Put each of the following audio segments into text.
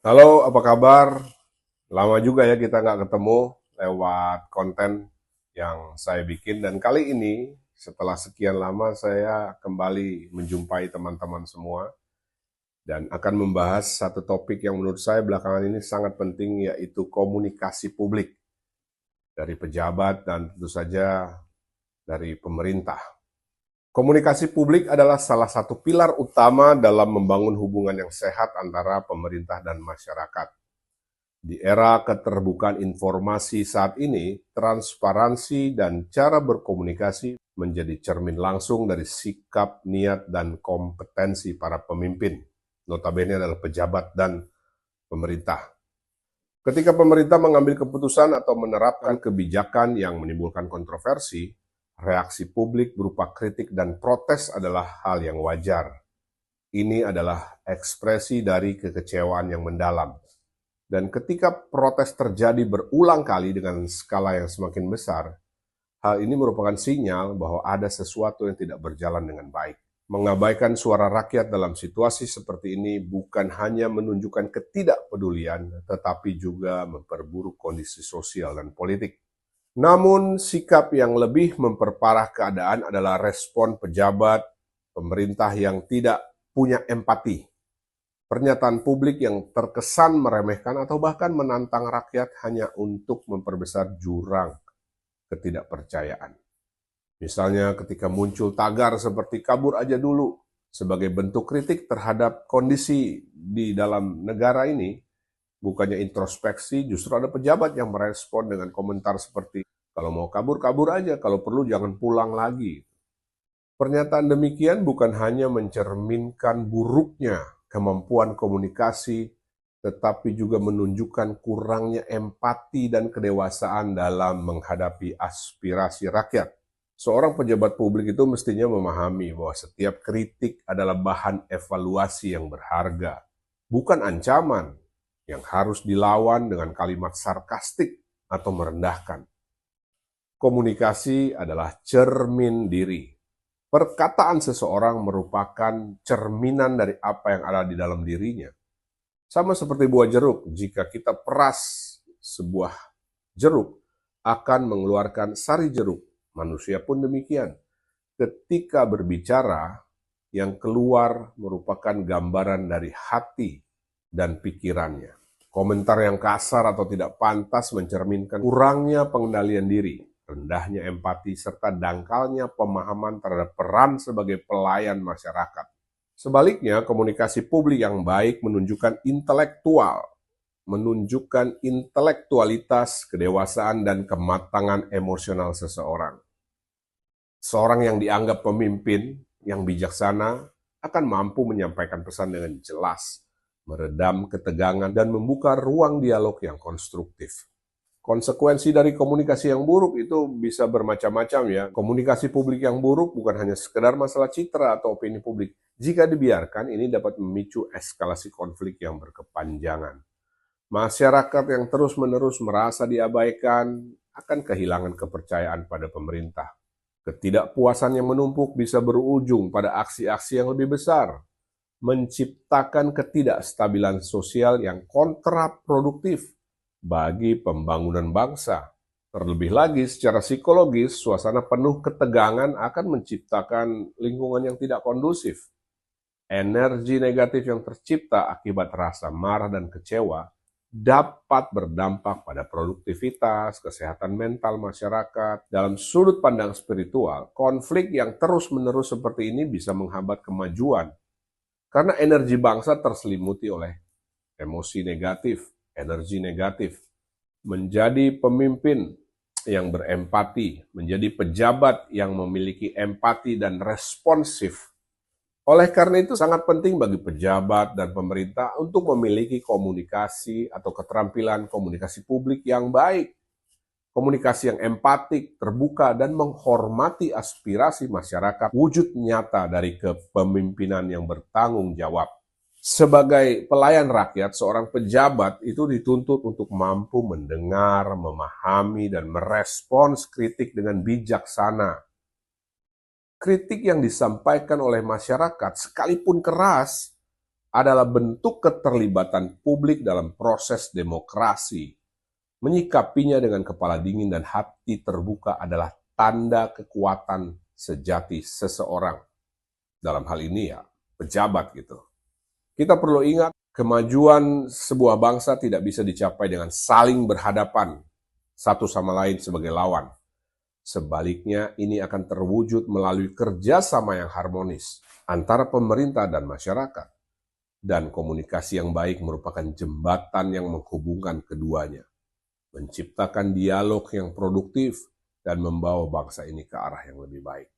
Halo, apa kabar? Lama juga ya kita nggak ketemu lewat konten yang saya bikin. Dan kali ini, setelah sekian lama, saya kembali menjumpai teman-teman semua dan akan membahas satu topik yang menurut saya belakangan ini sangat penting, yaitu komunikasi publik dari pejabat dan tentu saja dari pemerintah. Komunikasi publik adalah salah satu pilar utama dalam membangun hubungan yang sehat antara pemerintah dan masyarakat. Di era keterbukaan informasi saat ini, transparansi dan cara berkomunikasi menjadi cermin langsung dari sikap, niat, dan kompetensi para pemimpin, notabene adalah pejabat dan pemerintah. Ketika pemerintah mengambil keputusan atau menerapkan kebijakan yang menimbulkan kontroversi, reaksi publik berupa kritik dan protes adalah hal yang wajar. Ini adalah ekspresi dari kekecewaan yang mendalam. Dan ketika protes terjadi berulang kali dengan skala yang semakin besar, hal ini merupakan sinyal bahwa ada sesuatu yang tidak berjalan dengan baik. Mengabaikan suara rakyat dalam situasi seperti ini bukan hanya menunjukkan ketidakpedulian, tetapi juga memperburuk kondisi sosial dan politik. Namun, sikap yang lebih memperparah keadaan adalah respon pejabat pemerintah yang tidak punya empati. Pernyataan publik yang terkesan meremehkan atau bahkan menantang rakyat hanya untuk memperbesar jurang ketidakpercayaan. Misalnya ketika muncul tagar seperti kabur aja dulu sebagai bentuk kritik terhadap kondisi di dalam negara ini, bukannya introspeksi, justru ada pejabat yang merespon dengan komentar seperti kalau mau kabur, kabur aja, kalau perlu jangan pulang lagi. Pernyataan demikian bukan hanya mencerminkan buruknya kemampuan komunikasi, tetapi juga menunjukkan kurangnya empati dan kedewasaan dalam menghadapi aspirasi rakyat. Seorang pejabat publik itu mestinya memahami bahwa setiap kritik adalah bahan evaluasi yang berharga, bukan ancaman yang harus dilawan dengan kalimat sarkastik atau merendahkan. Komunikasi adalah cermin diri. Perkataan seseorang merupakan cerminan dari apa yang ada di dalam dirinya. Sama seperti buah jeruk, jika kita peras sebuah jeruk, akan mengeluarkan sari jeruk. Manusia pun demikian. Ketika berbicara, yang keluar merupakan gambaran dari hati dan pikirannya. Komentar yang kasar atau tidak pantas mencerminkan kurangnya pengendalian diri, rendahnya empati, serta dangkalnya pemahaman terhadap peran sebagai pelayan masyarakat. Sebaliknya, komunikasi publik yang baik menunjukkan intelektualitas, kedewasaan, dan kematangan emosional seseorang. Seorang yang dianggap pemimpin yang bijaksana akan mampu menyampaikan pesan dengan jelas, meredam ketegangan, dan membuka ruang dialog yang konstruktif. Konsekuensi dari komunikasi yang buruk itu bisa bermacam-macam ya. Komunikasi publik yang buruk bukan hanya sekedar masalah citra atau opini publik. Jika dibiarkan, ini dapat memicu eskalasi konflik yang berkepanjangan. Masyarakat yang terus-menerus merasa diabaikan akan kehilangan kepercayaan pada pemerintah. Ketidakpuasan yang menumpuk bisa berujung pada aksi-aksi yang lebih besar, menciptakan ketidakstabilan sosial yang kontraproduktif bagi pembangunan bangsa. Terlebih lagi, secara psikologis, suasana penuh ketegangan akan menciptakan lingkungan yang tidak kondusif. Energi negatif yang tercipta akibat rasa marah dan kecewa dapat berdampak pada produktivitas, kesehatan mental masyarakat. Dalam sudut pandang spiritual, konflik yang terus-menerus seperti ini bisa menghambat kemajuan, karena energi bangsa terselimuti oleh emosi negatif, energi negatif. Menjadi pemimpin yang berempati, menjadi pejabat yang memiliki empati dan responsif. Oleh karena itu sangat penting bagi pejabat dan pemerintah untuk memiliki komunikasi atau keterampilan komunikasi publik yang baik. Komunikasi yang empatik, terbuka, dan menghormati aspirasi masyarakat, wujud nyata dari kepemimpinan yang bertanggung jawab. Sebagai pelayan rakyat, seorang pejabat itu dituntut untuk mampu mendengar, memahami, dan merespons kritik dengan bijaksana. Kritik yang disampaikan oleh masyarakat, sekalipun keras, adalah bentuk keterlibatan publik dalam proses demokrasi. Menyikapinya dengan kepala dingin dan hati terbuka adalah tanda kekuatan sejati seseorang. Dalam hal ini ya, pejabat gitu. Kita perlu ingat, kemajuan sebuah bangsa tidak bisa dicapai dengan saling berhadapan satu sama lain sebagai lawan. Sebaliknya, ini akan terwujud melalui kerjasama yang harmonis antara pemerintah dan masyarakat. Dan komunikasi yang baik merupakan jembatan yang menghubungkan keduanya, menciptakan dialog yang produktif, dan membawa bangsa ini ke arah yang lebih baik.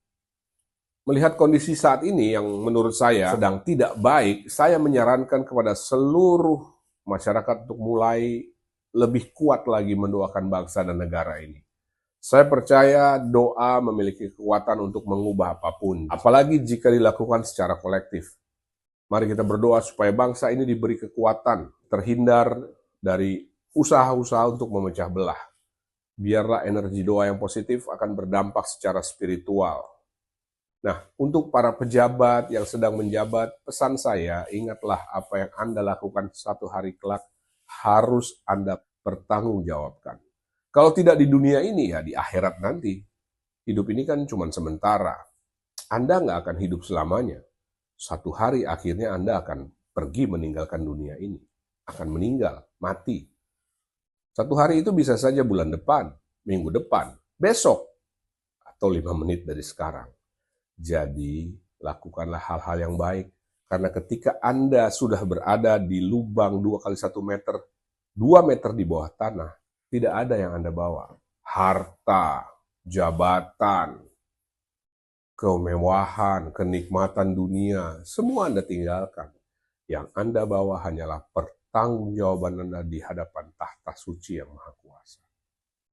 Melihat kondisi saat ini yang menurut saya sedang tidak baik, saya menyarankan kepada seluruh masyarakat untuk mulai lebih kuat lagi mendoakan bangsa dan negara ini. Saya percaya doa memiliki kekuatan untuk mengubah apapun, apalagi jika dilakukan secara kolektif. Mari kita berdoa supaya bangsa ini diberi kekuatan, terhindar dari usaha-usaha untuk memecah belah. Biarlah energi doa yang positif akan berdampak secara spiritual. Nah, untuk para pejabat yang sedang menjabat, pesan saya, ingatlah apa yang Anda lakukan satu hari kelak harus Anda pertanggungjawabkan. Kalau tidak di dunia ini, ya di akhirat nanti. Hidup ini kan cuma sementara. Anda nggak akan hidup selamanya. Satu hari akhirnya Anda akan pergi meninggalkan dunia ini. Akan meninggal, mati. Satu hari itu bisa saja bulan depan, minggu depan, besok, atau 5 menit dari sekarang. Jadi, lakukanlah hal-hal yang baik. Karena ketika Anda sudah berada di lubang 2 kali 1 meter, 2 meter di bawah tanah, tidak ada yang Anda bawa. Harta, jabatan, kemewahan, kenikmatan dunia, semua Anda tinggalkan. Yang Anda bawa hanyalah pertanggungjawaban Anda di hadapan tahta suci yang Maha